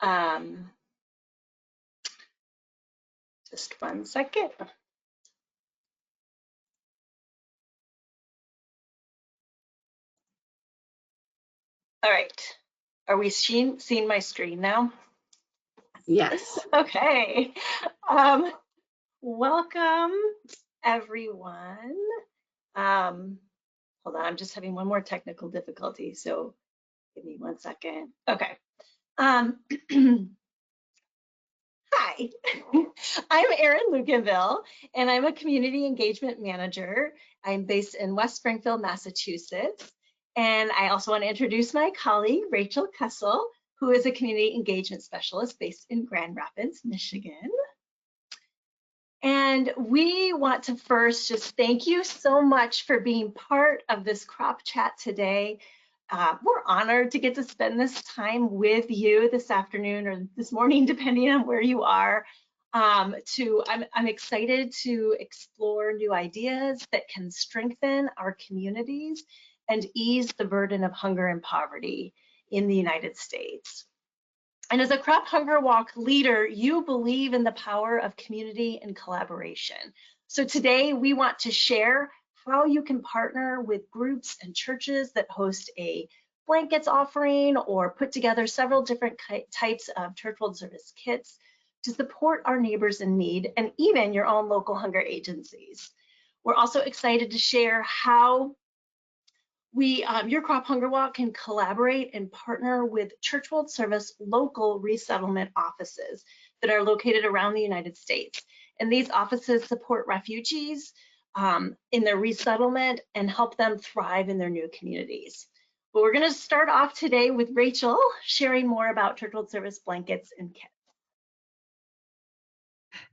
Um, just 1 second. All right. Are we seeing my screen now? Yes. Okay. Welcome, everyone. Hold on, I'm just having one more technical difficulty, so give me 1 second. Okay. Hi, I'm Erin Luganville, and I'm a community engagement manager. I'm based in West Springfield, Massachusetts. And I also want to introduce my colleague, Rachel Kessel, who is a community engagement specialist based in Grand Rapids, Michigan. And we want to first just thank you so much for being part of this crop chat today. We're honored to get to spend this time with you this afternoon or this morning, depending on where you are. I'm excited to explore new ideas that can strengthen our communities and ease the burden of hunger and poverty in the United States. And as a Crop Hunger Walk leader, you believe in the power of community and collaboration. So today we want to share how you can partner with groups and churches that host a blankets offering or put together several different types of Church World Service kits to support our neighbors in need and even your own local hunger agencies. We're also excited to share how your Crop Hunger Walk can collaborate and partner with Church World Service local resettlement offices that are located around the United States. And these offices support refugees in their resettlement and help them thrive in their new communities. But we're going to start off today with Rachel sharing more about Church World Service blankets and kits.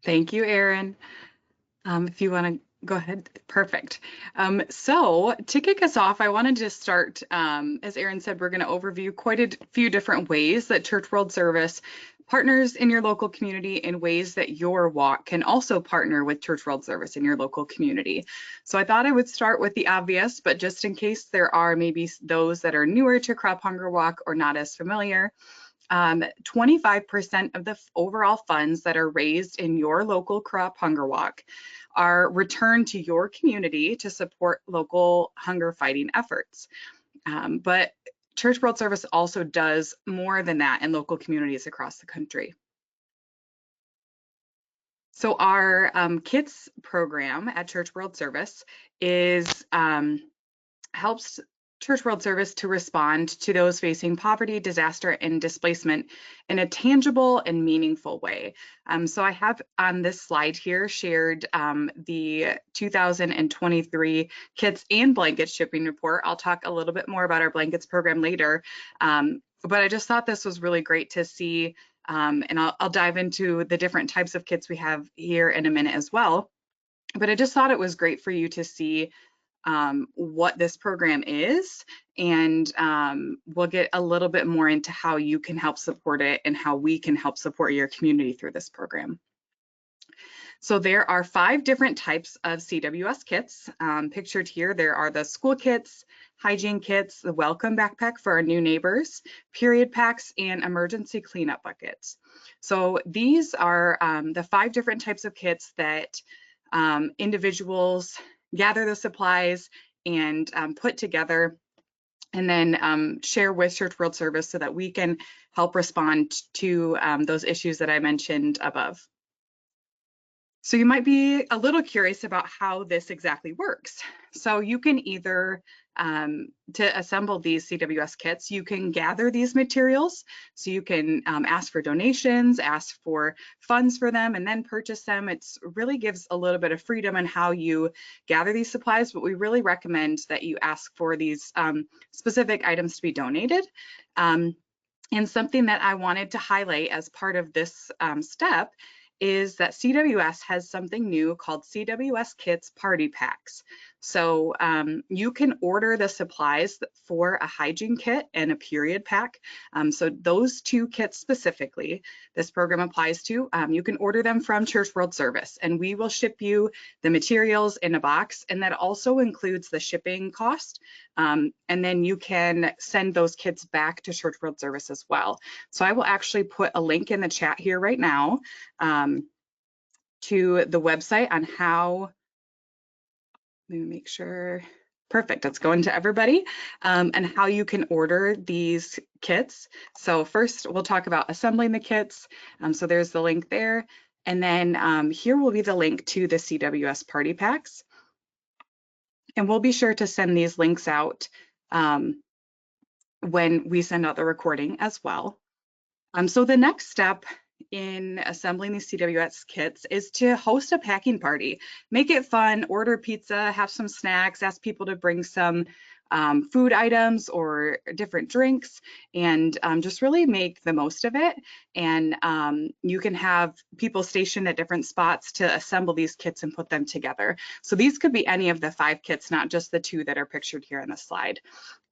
Thank you, Erin. If you want to go ahead, perfect. So to kick us off, I wanted to start, as Erin said, we're going to overview quite a few different ways that Church World Service partners in your local community in ways that your walk can also partner with Church World Service in your local community. So I thought I would start with the obvious, but just in case there are maybe those that are newer to Crop Hunger Walk or not as familiar, 25% of the overall funds that are raised in your local Crop Hunger Walk are returned to your community to support local hunger fighting efforts. But Church World Service also does more than that in local communities across the country. So our KITS program at Church World Service helps Church World Service to respond to those facing poverty, disaster, and displacement in a tangible and meaningful way. So I have on this slide here shared the 2023 kits and blankets shipping report. I'll talk a little bit more about our blankets program later, but I just thought this was really great to see, and I'll dive into the different types of kits we have here in a minute as well. But I just thought it was great for you to see what this program is, and we'll get a little bit more into how you can help support it and how we can help support your community through this program. So there are 5 different types of CWS kits. Pictured here, there are the school kits, hygiene kits, the welcome backpack for our new neighbors, period packs, and emergency cleanup buckets. So these are the 5 different types of kits that individuals gather the supplies and put together and then share with Church World Service so that we can help respond to those issues that I mentioned above. So you might be a little curious about how this exactly works. So you can either, to assemble these CWS kits, you can gather these materials. So you can ask for donations, ask for funds for them, and then purchase them. It really gives a little bit of freedom in how you gather these supplies, but we really recommend that you ask for these specific items to be donated. And something that I wanted to highlight as part of this step is that CWS has something new called CWS Kits Party Packs. So you can order the supplies for a hygiene kit and a period pack. So those two kits specifically, this program applies to, you can order them from Church World Service, and we will ship you the materials in a box, and that also includes the shipping cost. And then you can send those kits back to Church World Service as well. So I will actually put a link in the chat here right now to the website on how, let me make sure, perfect, it's going to everybody, and how you can order these kits. So first we'll talk about assembling the kits. So there's the link there. And then here will be the link to the CWS party packs. And we'll be sure to send these links out when we send out the recording as well. So the next step in assembling these CWS kits is to host a packing party. Make it fun, order pizza, have some snacks, ask people to bring some food items or different drinks, and just really make the most of it. And you can have people stationed at different spots to assemble these kits and put them together. So these could be any of the 5 kits, not just the 2 that are pictured here in the slide.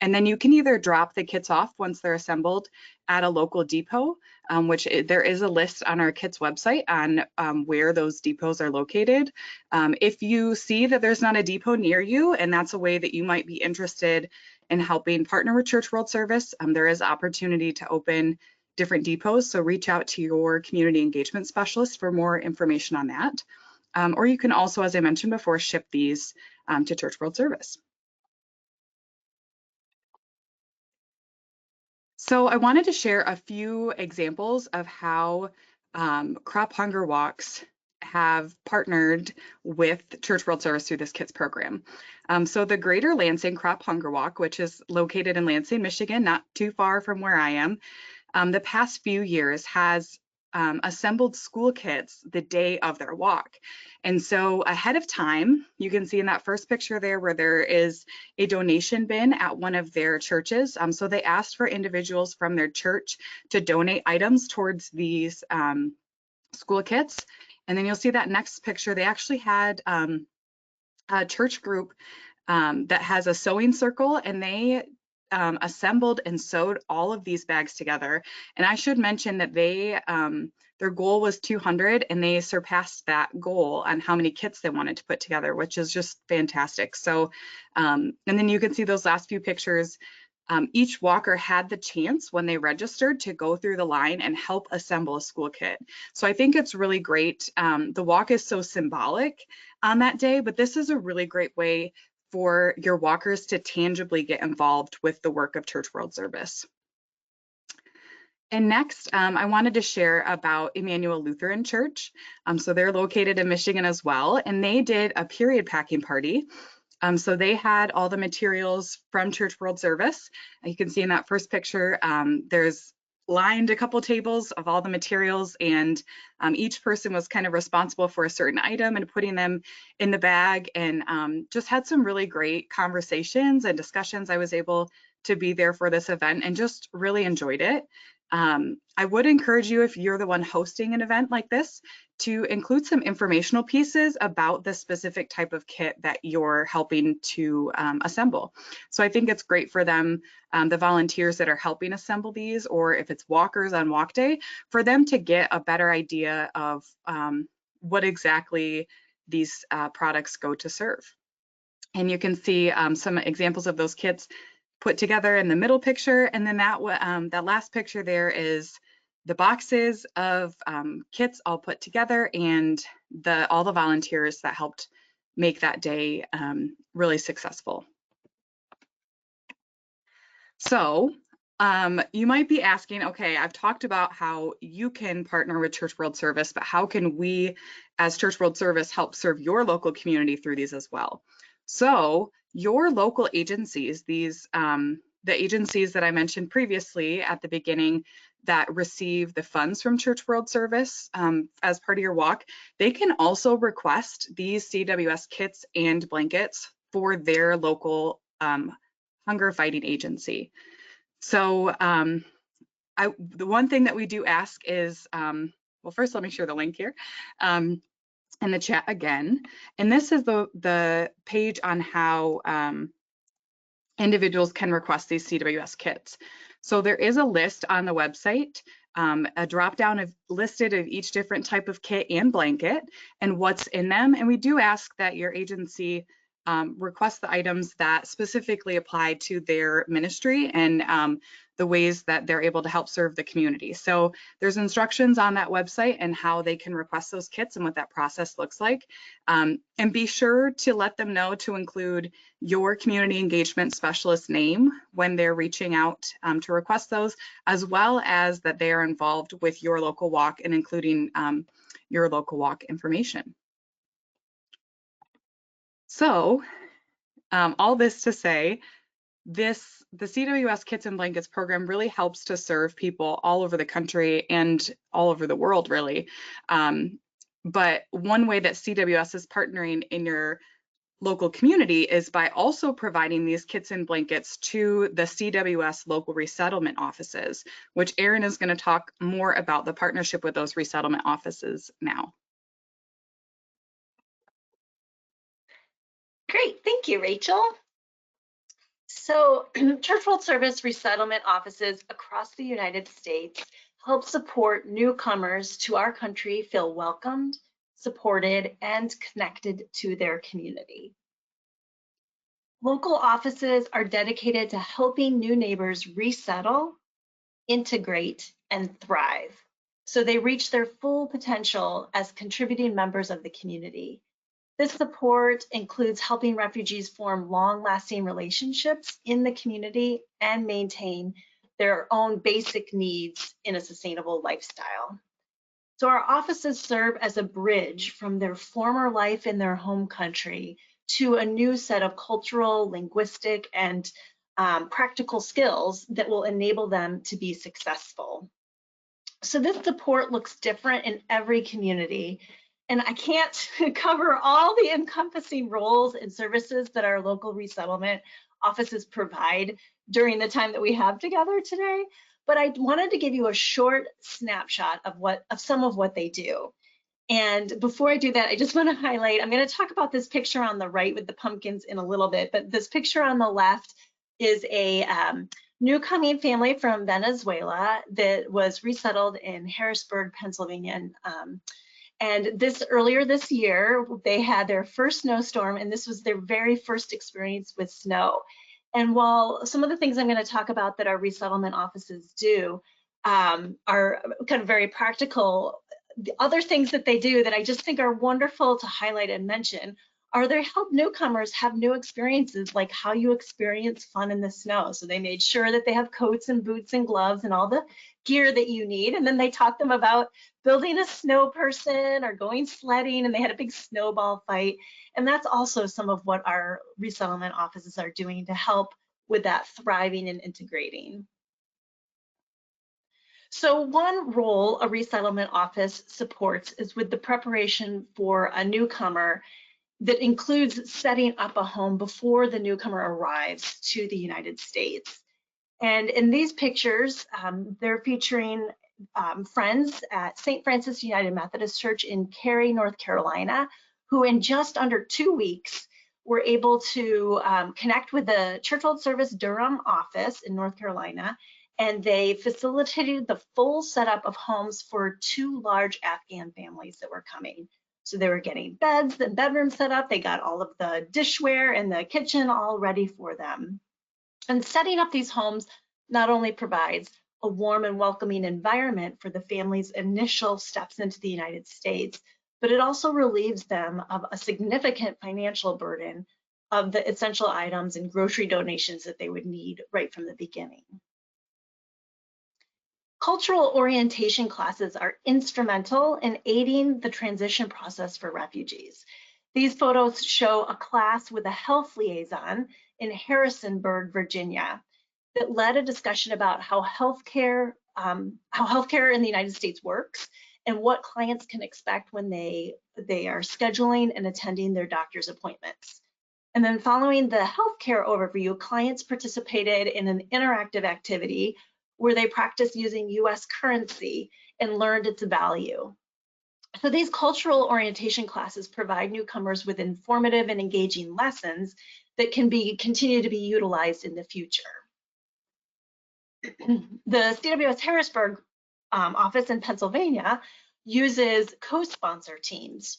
And then you can either drop the kits off once they're assembled at a local depot, which there is a list on our kits website on where those depots are located. If you see that there's not a depot near you, and that's a way that you might be interested in helping partner with Church World Service, there is opportunity to open different depots. So reach out to your community engagement specialist for more information on that. Or you can also, as I mentioned before, ship these to Church World Service. So I wanted to share a few examples of how crop hunger walks have partnered with Church World Service through this KITS program. So the Greater Lansing Crop Hunger Walk, which is located in Lansing, Michigan, not too far from where I am, the past few years has assembled school kits the day of their walk. And so ahead of time, you can see in that first picture there where there is a donation bin at one of their churches. So they asked for individuals from their church to donate items towards these school kits. And then you'll see that next picture, they actually had a church group that has a sewing circle, and they assembled and sewed all of these bags together. And I should mention that they their goal was 200, and they surpassed that goal on how many kits they wanted to put together, which is just fantastic. So and then you can see those last few pictures. Each walker had the chance when they registered to go through the line and help assemble a school kit. So I think it's really great. The walk is so symbolic on that day, but this is a really great way for your walkers to tangibly get involved with the work of Church World Service. And next, I wanted to share about Emmanuel Lutheran Church. So they're located in Michigan as well, and they did a period packing party. So they had all the materials from Church World Service. You can see in that first picture, there's lined a couple tables of all the materials, and each person was kind of responsible for a certain item and putting them in the bag, and just had some really great conversations and discussions. I was able to be there for this event and just really enjoyed it. I would encourage you, if you're the one hosting an event like this, to include some informational pieces about the specific type of kit that you're helping to assemble. So I think it's great for them, the volunteers that are helping assemble these, or if it's walkers on walk day, for them to get a better idea of what exactly these products go to serve. And you can see some examples of those kits put together in the middle picture, and then that last picture there is the boxes of kits all put together, and all the volunteers that helped make that day really successful. So you might be asking, okay, I've talked about how you can partner with Church World Service, but how can we as Church World Service help serve your local community through these as well? So your local agencies, these the agencies that I mentioned previously at the beginning that receive the funds from Church World Service as part of your walk, they can also request these CWS kits and blankets for their local hunger fighting agency. So the one thing that we do ask is, well, first let me share the link here. in the chat again. And this is the page on how individuals can request these CWS kits. So there is a list on the website, a drop down of listed of each different type of kit and blanket and what's in them. And we do ask that your agency request the items that specifically apply to their ministry and the ways that they're able to help serve the community. So there's instructions on that website and how they can request those kits and what that process looks like. And be sure to let them know to include your community engagement specialist name when they're reaching out to request those, as well as that they are involved with your local walk and including your local walk information. So all this to say, the CWS Kits and Blankets program really helps to serve people all over the country and all over the world, really. But one way that CWS is partnering in your local community is by also providing these kits and blankets to the CWS local resettlement offices, which Erin is going to talk more about the partnership with those resettlement offices now. Great, thank you, Rachel. So Church World Service resettlement offices across the United States help support newcomers to our country feel welcomed, supported, and connected to their community. Local offices are dedicated to helping new neighbors resettle, integrate, and thrive, so they reach their full potential as contributing members of the community. This support includes helping refugees form long-lasting relationships in the community and maintain their own basic needs in a sustainable lifestyle. So our offices serve as a bridge from their former life in their home country to a new set of cultural, linguistic, and practical skills that will enable them to be successful. So this support looks different in every community, and I can't cover all the encompassing roles and services that our local resettlement offices provide during the time that we have together today, but I wanted to give you a short snapshot of some of what they do. And before I do that, I just want to highlight, I'm going to talk about this picture on the right with the pumpkins in a little bit, but this picture on the left is a newcoming family from Venezuela that was resettled in Harrisburg, Pennsylvania. And earlier this year, they had their first snowstorm, and this was their very first experience with snow. And while some of the things I'm going to talk about that our resettlement offices do are kind of very practical, the other things that they do that I just think are wonderful to highlight and mention are they help newcomers have new experiences, like how you experience fun in the snow. So they made sure that they have coats and boots and gloves and all the gear that you need. And then they taught them about building a snow person or going sledding, and they had a big snowball fight. And that's also some of what our resettlement offices are doing to help with that thriving and integrating. So one role a resettlement office supports is with the preparation for a newcomer that includes setting up a home before the newcomer arrives to the United States. And in these pictures, they're featuring friends at St. Francis United Methodist Church in Cary, North Carolina, who in just under 2 weeks were able to connect with the Church World Service Durham office in North Carolina, and they facilitated the full setup of homes for 2 large Afghan families that were coming. So they were getting beds and bedrooms set up. They got all of the dishware and the kitchen all ready for them. And setting up these homes not only provides a warm and welcoming environment for the family's initial steps into the United States, but it also relieves them of a significant financial burden of the essential items and grocery donations that they would need right from the beginning. Cultural orientation classes are instrumental in aiding the transition process for refugees. These photos show a class with a health liaison in Harrisonburg, Virginia, that led a discussion about how healthcare in the United States works and what clients can expect when they are scheduling and attending their doctor's appointments. And then following the healthcare overview, clients participated in an interactive activity where they practiced using US currency and learned its value. So these cultural orientation classes provide newcomers with informative and engaging lessons that can continue to be utilized in the future. The CWS Harrisburg office in Pennsylvania uses co-sponsor teams.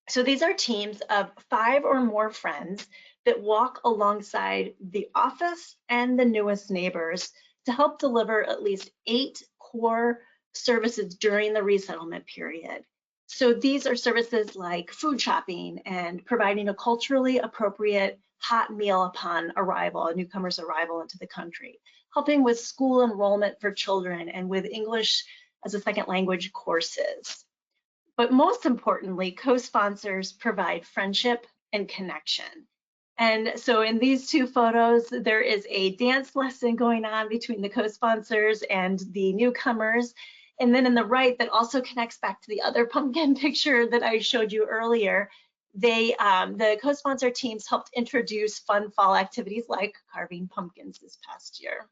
So these are teams of 5 or more friends that walk alongside the office and the newest neighbors to help deliver at least 8 core services during the resettlement period. So these are services like food shopping and providing a culturally appropriate hot meal upon arrival, a newcomer's arrival into the country, helping with school enrollment for children and with English as a second language courses. But most importantly, co-sponsors provide friendship and connection. And so in these 2 photos, there is a dance lesson going on between the co-sponsors and the newcomers. And then in the right, that also connects back to the other pumpkin picture that I showed you earlier. The co-sponsor teams helped introduce fun fall activities like carving pumpkins this past year.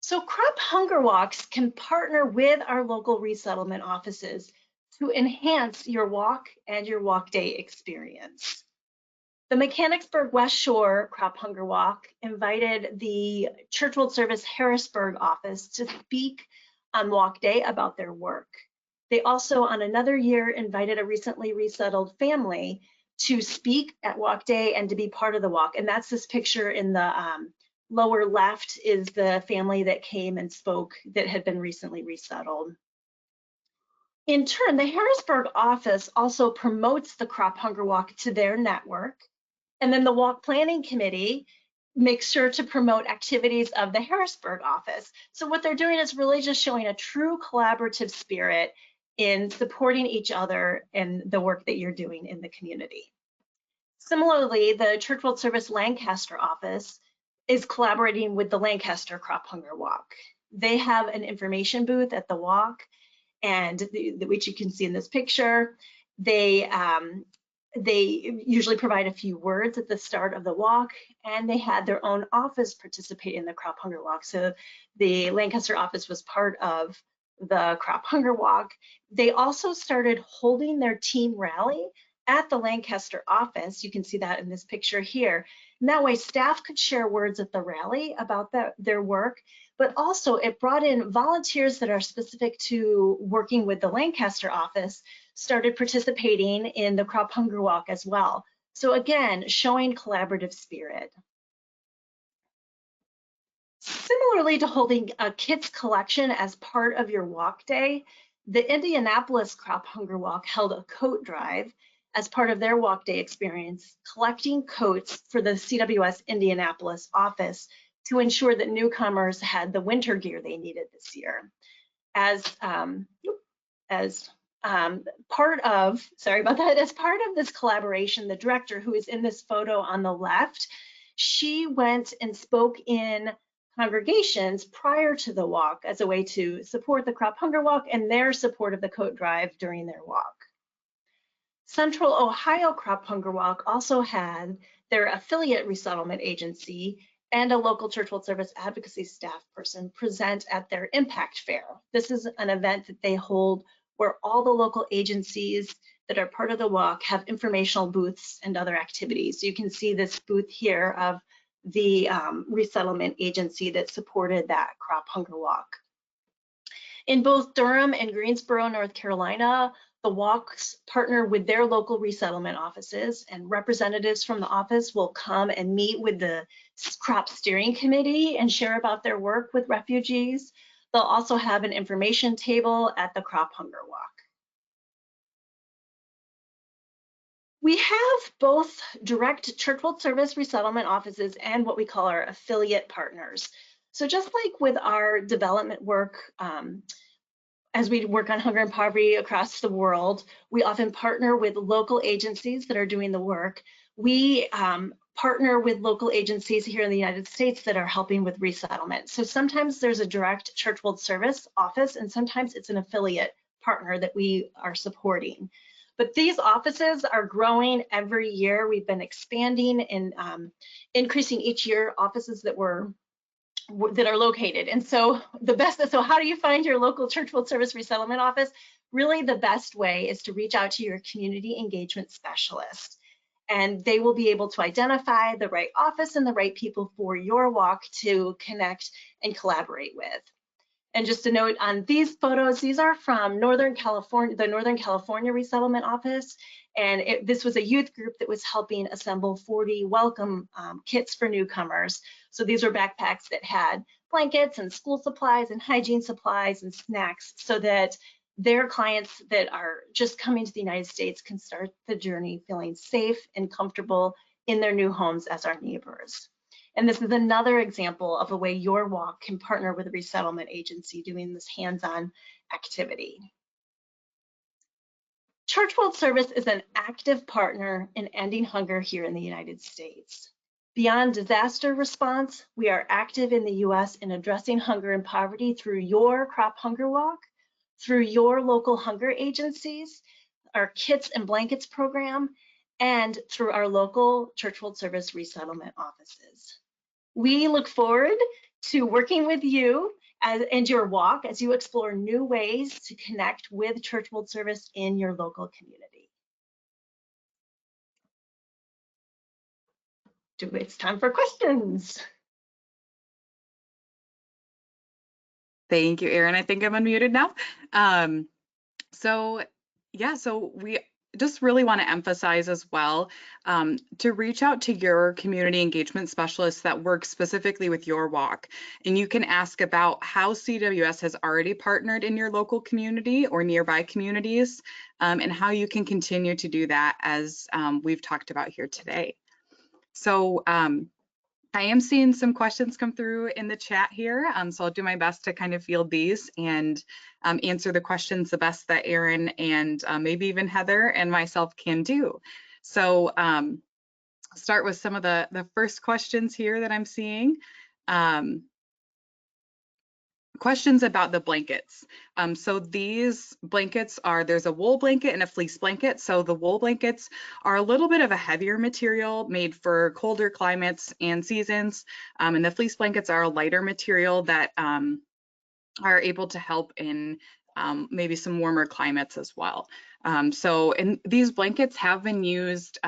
So crop hunger walks can partner with our local resettlement offices to enhance your walk and your walk day experience. The Mechanicsburg West Shore Crop Hunger Walk invited the Church World Service Harrisburg office to speak on walk day about their work. They also, on another year, invited a recently resettled family to speak at walk day and to be part of the walk. And that's this picture in the lower left is the family that came and spoke that had been recently resettled. In turn, the Harrisburg office also promotes the Crop Hunger Walk to their network. And then the Walk Planning Committee makes sure to promote activities of the Harrisburg office. So what they're doing is really just showing a true collaborative spirit in supporting each other and the work that you're doing in the community. Similarly, the Church World Service Lancaster office is collaborating with the Lancaster Crop Hunger Walk. They have an information booth at the walk, and which you can see in this picture. They usually provide a few words at the start of the walk, and they had their own office participate in the Crop Hunger Walk. So the Lancaster office was part of the Crop Hunger Walk. They also started holding their team rally at the Lancaster office. You can see that in this picture here. And that way staff could share words at the rally about their work, but also it brought in volunteers that are specific to working with the Lancaster office, started participating in the Crop Hunger Walk as well. So again, showing collaborative spirit. Similarly to holding a kits collection as part of your walk day, the Indianapolis Crop Hunger Walk held a coat drive as part of their walk day experience, collecting coats for the CWS Indianapolis office to ensure that newcomers had the winter gear they needed this year. As part of this collaboration, the director, who is in this photo on the left, she went and spoke in congregations prior to the walk as a way to support the Crop Hunger Walk and their support of the coat drive during their walk. Central Ohio Crop Hunger Walk also had their affiliate resettlement agency and a local Church World Service advocacy staff person present at their impact fair. This is an event that they hold where all the local agencies that are part of the walk have informational booths and other activities. So you can see this booth here of the resettlement agency that supported that Crop Hunger Walk. In both Durham and Greensboro, North Carolina, the walks partner with their local resettlement offices, and representatives from the office will come and meet with the crop steering committee and share about their work with refugees. They'll also have an information table at the Crop Hunger Walk. We have both direct Church World Service resettlement offices and what we call our affiliate partners. So just like with our development work, as we work on hunger and poverty across the world, we often partner with local agencies that are doing the work. We partner with local agencies here in the United States that are helping with resettlement. So sometimes there's a direct Church World Service office, and sometimes it's an affiliate partner that we are supporting. But these offices are growing every year. We've been expanding and increasing each year offices that we're that are located. And so so how do you find your local church world service resettlement office? Really the best way is to reach out to your community engagement specialist, and they will be able to identify the right office and the right people for your walk to connect and collaborate with. And just a note on these photos, these are from Northern California, the Northern California Resettlement Office. And this was a youth group that was helping assemble 40 welcome kits for newcomers. So these were backpacks that had blankets and school supplies and hygiene supplies and snacks, so that their clients that are just coming to the United States can start the journey feeling safe and comfortable in their new homes as our neighbors. And this is another example of a way your walk can partner with a resettlement agency doing this hands-on activity. Church World Service is an active partner in ending hunger here in the United States. Beyond disaster response, we are active in the US in addressing hunger and poverty through your Crop Hunger Walk, through your local hunger agencies, our Kits and Blankets program, and through our local Church World Service resettlement offices. We look forward to working with you and your walk as you explore new ways to connect with Church World Service in your local community. It's time for questions. Thank you, Erin. I think I'm unmuted now. So we just really want to emphasize as well to reach out to your community engagement specialists that work specifically with your walk. And you can ask about how CWS has already partnered in your local community or nearby communities, and how you can continue to do that, as we've talked about here today. So I am seeing some questions come through in the chat here, so I'll do my best to kind of field these and answer the questions the best that Erin and maybe even Heather and myself can do. So I'll start with some of the first questions here that I'm seeing. Questions about the blankets. So these blankets there's a wool blanket and a fleece blanket. So the wool blankets are a little bit of a heavier material made for colder climates and seasons. And the fleece blankets are a lighter material that are able to help in maybe some warmer climates as well. And these blankets have been used.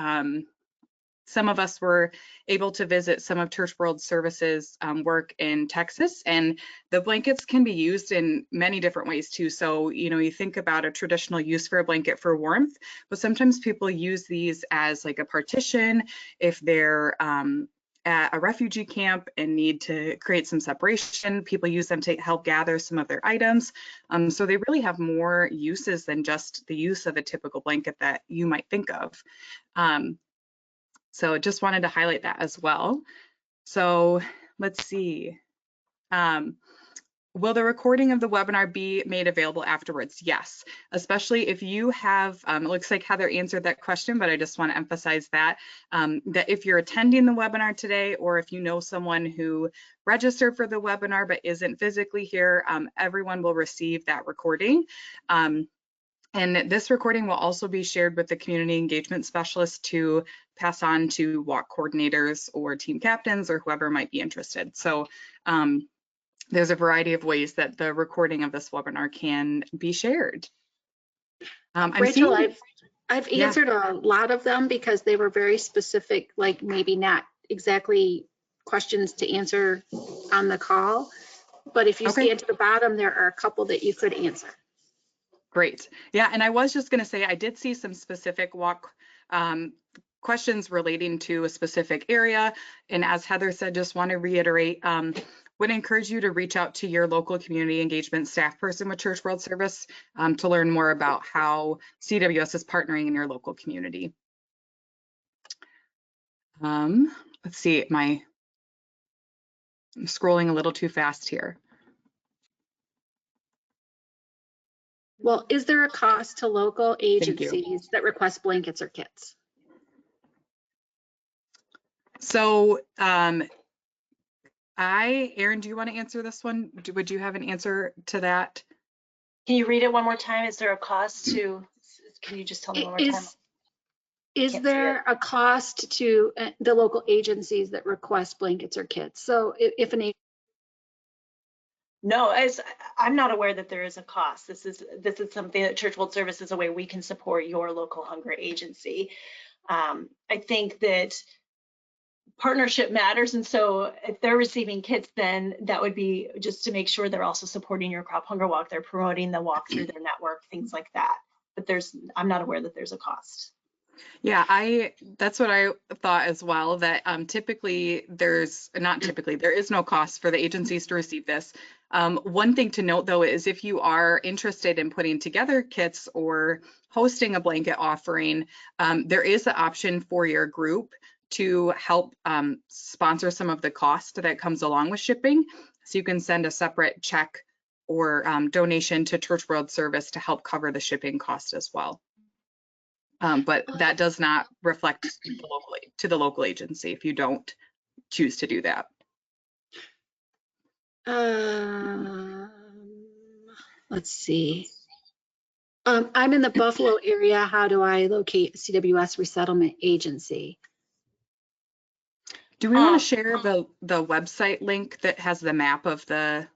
Some of us were able to visit some of Church World Service's work in Texas, and the blankets can be used in many different ways too. So, you think about a traditional use for a blanket for warmth, but sometimes people use these as like a partition if they're at a refugee camp and need to create some separation. People use them to help gather some of their items. So they really have more uses than just the use of a typical blanket that you might think of. So just wanted to highlight that as well. So let's see. Will the recording of the webinar be made available afterwards? Yes, especially if you have, it looks like Heather answered that question, but I just want to emphasize that if you're attending the webinar today, or if you know someone who registered for the webinar but isn't physically here, everyone will receive that recording. And this recording will also be shared with the community engagement specialist to pass on to walk coordinators or team captains or whoever might be interested. So there's a variety of ways that the recording of this webinar can be shared. Rachel, I've answered a lot of them because they were very specific, like maybe not exactly questions to answer on the call. But if you scan to the bottom, there are a couple that you could answer. Great. Yeah, and I was just going to say I did see some specific walk questions relating to a specific area. And as Heather said, just want to reiterate, would encourage you to reach out to your local community engagement staff person with Church World Service to learn more about how CWS is partnering in your local community. Let's see, I'm scrolling a little too fast here. Well, is there a cost to local agencies that request blankets or kits? So Erin, do you want to answer this one? Would you have an answer to that? Can you read it one more time? Is there a cost to, can you just tell me one more time? Is there a cost to the local agencies that request blankets or kits? So if an No, I'm not aware that there is a cost. This is something that Church World Service is a way we can support your local hunger agency. I think that partnership matters, and so if they're receiving kits, then that would be just to make sure they're also supporting your Crop Hunger Walk. They're promoting the walk through their network, things like that. But I'm not aware that there's a cost. Yeah, that's what I thought as well, that typically there is no cost for the agencies to receive this. One thing to note though is if you are interested in putting together kits or hosting a blanket offering, there is the option for your group to help sponsor some of the cost that comes along with shipping. So you can send a separate check or donation to Church World Service to help cover the shipping cost as well. But that does not reflect to the local agency if you don't choose to do that. Let's see. I'm in the Buffalo area. How do I locate CWS resettlement agency? Do we want to share the website link that has the map of the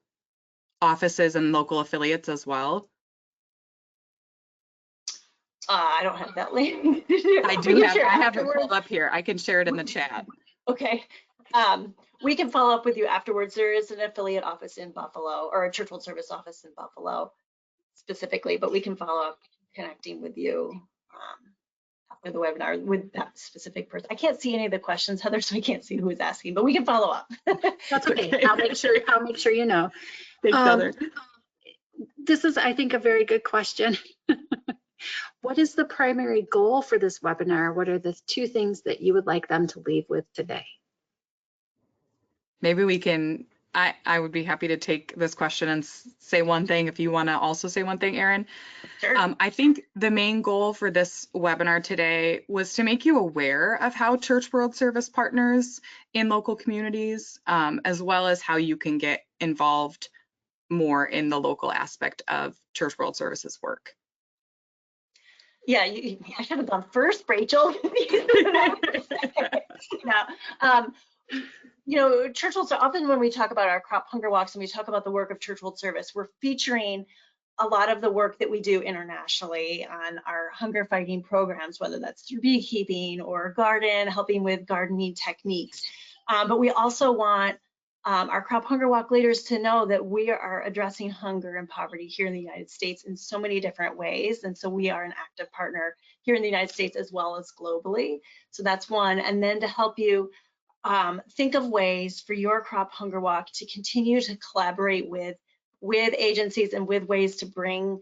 offices and local affiliates as well? I don't have that link. I do have. I have it pulled up here. I can share it in the chat. Okay. We can follow up with you afterwards. There is an affiliate office in Buffalo, or a Church World Service office in Buffalo specifically, but we can follow up connecting with you after the webinar with that specific person. I can't see any of the questions, Heather, so I can't see who is asking, but we can follow up. That's okay. I'll make sure you know. Thanks, Heather. This is, I think, a very good question. What is the primary goal for this webinar? What are the 2 things that you would like them to leave with today? Maybe we can, I would be happy to take this question and say one thing if you want to also say one thing, Erin. Sure. I think the main goal for this webinar today was to make you aware of how Church World Service partners in local communities, as well as how you can get involved more in the local aspect of Church World Service's work. Yeah, I should have gone first, Rachel. Yeah. Church World, so often when we talk about our crop hunger walks and we talk about the work of Church World Service, we're featuring a lot of the work that we do internationally on our hunger fighting programs, whether that's through beekeeping or garden, helping with gardening techniques. But we also want our Crop Hunger Walk leaders to know that we are addressing hunger and poverty here in the United States in so many different ways. And so we are an active partner here in the United States as well as globally. So that's one. And then to help you think of ways for your Crop Hunger Walk to continue to collaborate with agencies and with ways to bring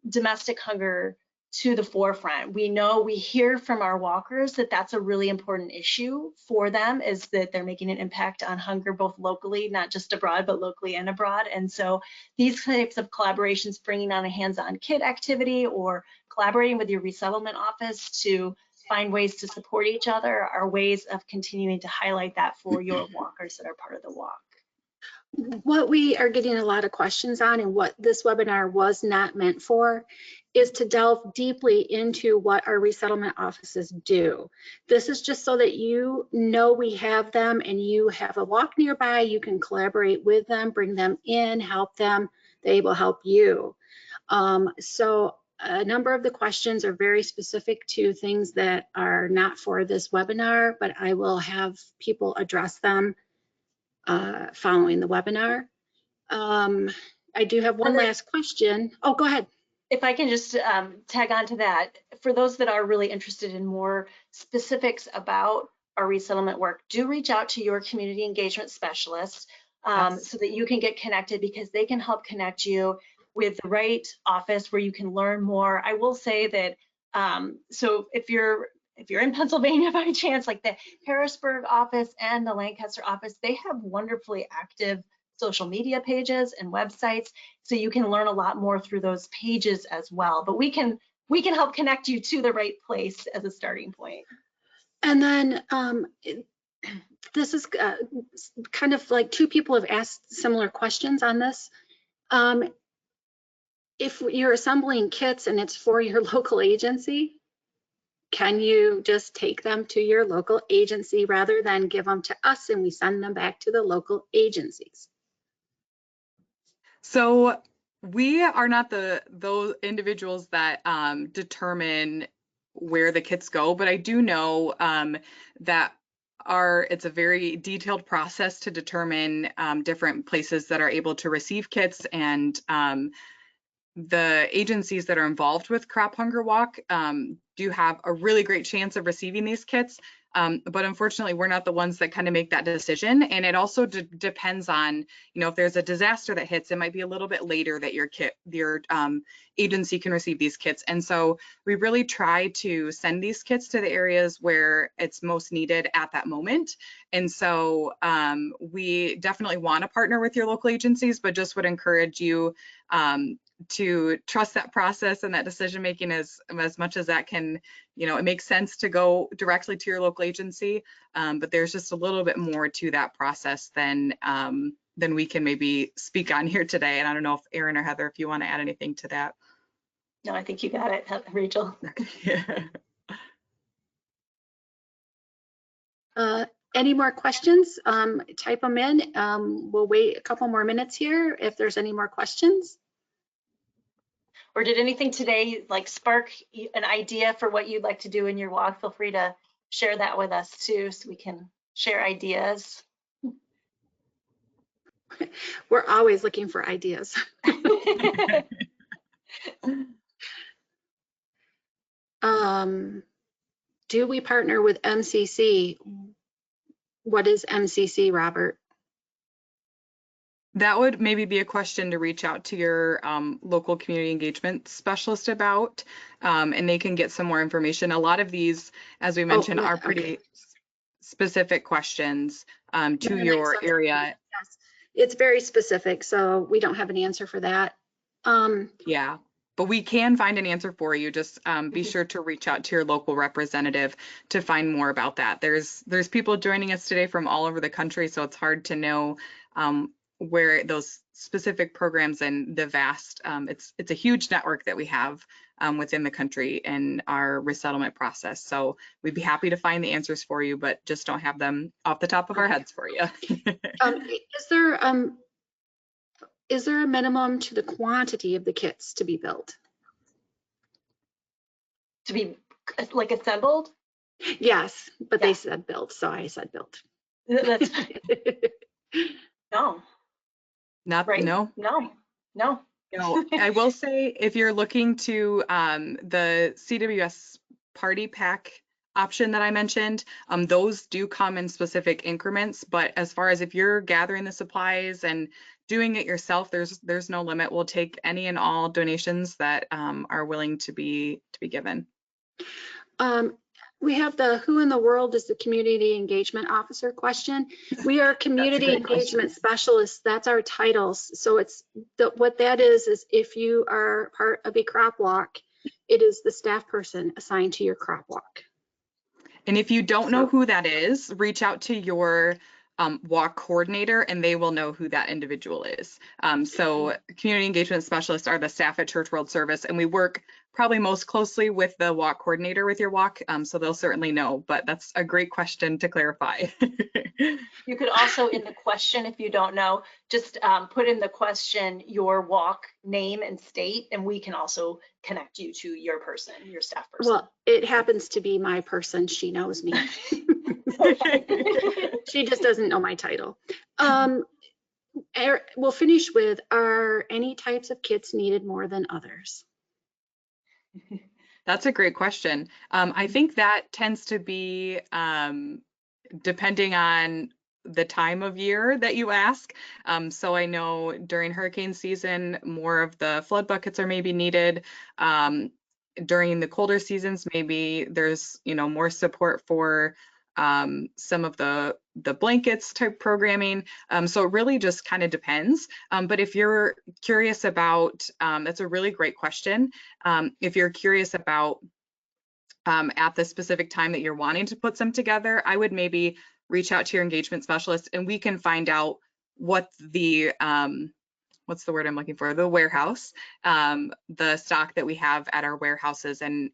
domestic hunger to the forefront. We hear from our walkers that that's a really important issue for them, is that they're making an impact on hunger both locally, not just abroad, but locally and abroad. And so these types of collaborations, bringing on a hands-on kit activity or collaborating with your resettlement office to find ways to support each other, are ways of continuing to highlight that for your walkers that are part of the walk. What we are getting a lot of questions on, and what this webinar was not meant for, is to delve deeply into what our resettlement offices do. This is just so that you know we have them and you have a walk nearby, you can collaborate with them, bring them in, help them, they will help you. So a number of the questions are very specific to things that are not for this webinar, but I will have people address them following the webinar. I do have one last question. Oh, go ahead. If I can just tag on to that, for those that are really interested in more specifics about our resettlement work, do reach out to your community engagement specialist so that you can get connected, because they can help connect you with the right office where you can learn more. I will say that, so if you're in Pennsylvania by chance, like the Harrisburg office and the Lancaster office, they have wonderfully active social media pages and websites, so you can learn a lot more through those pages as well. But we can help connect you to the right place as a starting point. And then this is kind of like 2 people have asked similar questions on this. If you're assembling kits and it's for your local agency, can you just take them to your local agency rather than give them to us and we send them back to the local agencies? So we are not those individuals that determine where the kits go, but I do know that it's a very detailed process to determine different places that are able to receive kits, and the agencies that are involved with Crop Hunger Walk do have a really great chance of receiving these kits. But unfortunately, we're not the ones that kind of make that decision. And it also depends on, if there's a disaster that hits, it might be a little bit later that your agency can receive these kits. And so we really try to send these kits to the areas where it's most needed at that moment. And so we definitely want to partner with your local agencies, but just would encourage you to trust that process and that decision making as much as that can. It makes sense to go directly to your local agency, but there's just a little bit more to that process than we can maybe speak on here today. And I don't know if Erin or Heather, if you want to add anything to that. No, I think you got it, Rachel. Any more questions? Type them in. We'll wait a couple more minutes here if there's any more questions. Or did anything today spark an idea for what you'd like to do in your walk? Feel free to share that with us too, so we can share ideas. We're always looking for ideas. Do we partner with MCC? What is MCC, Robert? That would maybe be a question to reach out to your local community engagement specialist about, and they can get some more information. A lot of these, as we mentioned, are pretty specific questions to your area. Yes, it's very specific, so we don't have an answer for that. Yeah, but we can find an answer for you. Just be sure to reach out to your local representative to find more about that. There's people joining us today from all over the country, so it's hard to know where those specific programs and the vast, it's a huge network that we have within the country in our resettlement process. So we'd be happy to find the answers for you, but just don't have them off the top of our heads for you. Is there a minimum to the quantity of the kits to be built? To be assembled? Yes, but they said built, so I said built. That's no. Not right? No. I will say, if you're looking to the CWS party pack option that I mentioned, those do come in specific increments, but as far as if you're gathering the supplies and doing it yourself, there's no limit. We'll take any and all donations that are willing to be given. We have the who in the world is the community engagement officer question. We are community engagement specialists. That's our titles. So it's what that is if you are part of a crop walk, it is the staff person assigned to your crop walk. And if you don't know who that is, reach out to your walk coordinator and they will know who that individual is. So community engagement specialists are the staff at Church World Service, and we work probably most closely with the walk coordinator with your walk, so they'll certainly know, but that's a great question to clarify. You could also, in the question, if you don't know, just put in the question your walk name and state, and we can also connect you to your person, your staff person. Well, it happens to be my person. She knows me. She just doesn't know my title. We'll finish with, are any types of kits needed more than others? That's a great question. I think that tends to be depending on the time of year that you ask. So I know during hurricane season, more of the flood buckets are maybe needed. During the colder seasons, maybe there's more support for some of the blankets type programming. So it really just kind of depends. But if you're curious about, that's a really great question. If you're curious about at the specific time that you're wanting to put some together, I would maybe reach out to your engagement specialist and we can find out what the, what's the word I'm looking for? The warehouse, the stock that we have at our warehouses and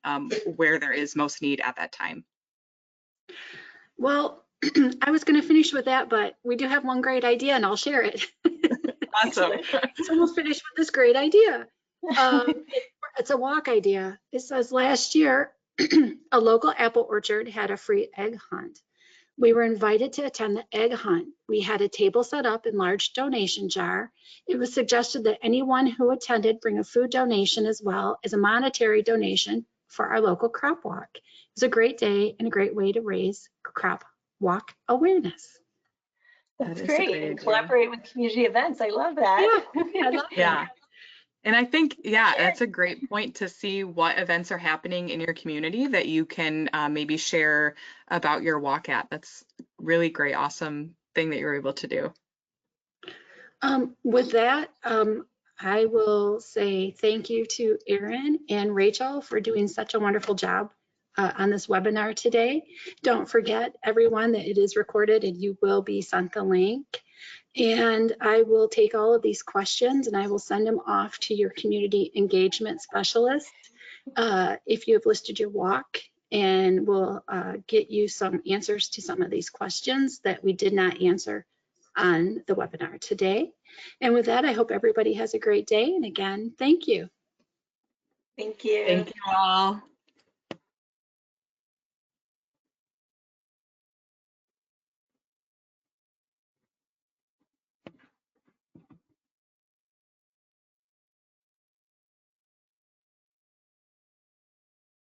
where there is most need at that time. Well, I was going to finish with that, but we do have one great idea and I'll share it. Awesome. It's almost finished with this great idea. It's a walk idea. It says last year, a local apple orchard had a free egg hunt. We were invited to attend the egg hunt. We had a table set up in large donation jar. It was suggested that anyone who attended bring a food donation as well as a monetary donation for our local crop walk. It was a great day and a great way to raise crop walk awareness. That's That is great. great And idea. collaborate with community events. I love that. I love Yeah. that. And I think, yeah, that's a great point to see what events are happening in your community that you can maybe share about your walk at. That's really great, awesome thing that you're able to do. With that, I will say thank you to Erin and Rachel for doing such a wonderful job on this webinar today. Don't forget, everyone, that it is recorded and you will be sent the link. And I will take all of these questions and I will send them off to your community engagement specialist if you have listed your walk, and we'll get you some answers to some of these questions that we did not answer on the webinar today. And with that, I hope everybody has a great day. And again, thank you. Thank you. Thank you all.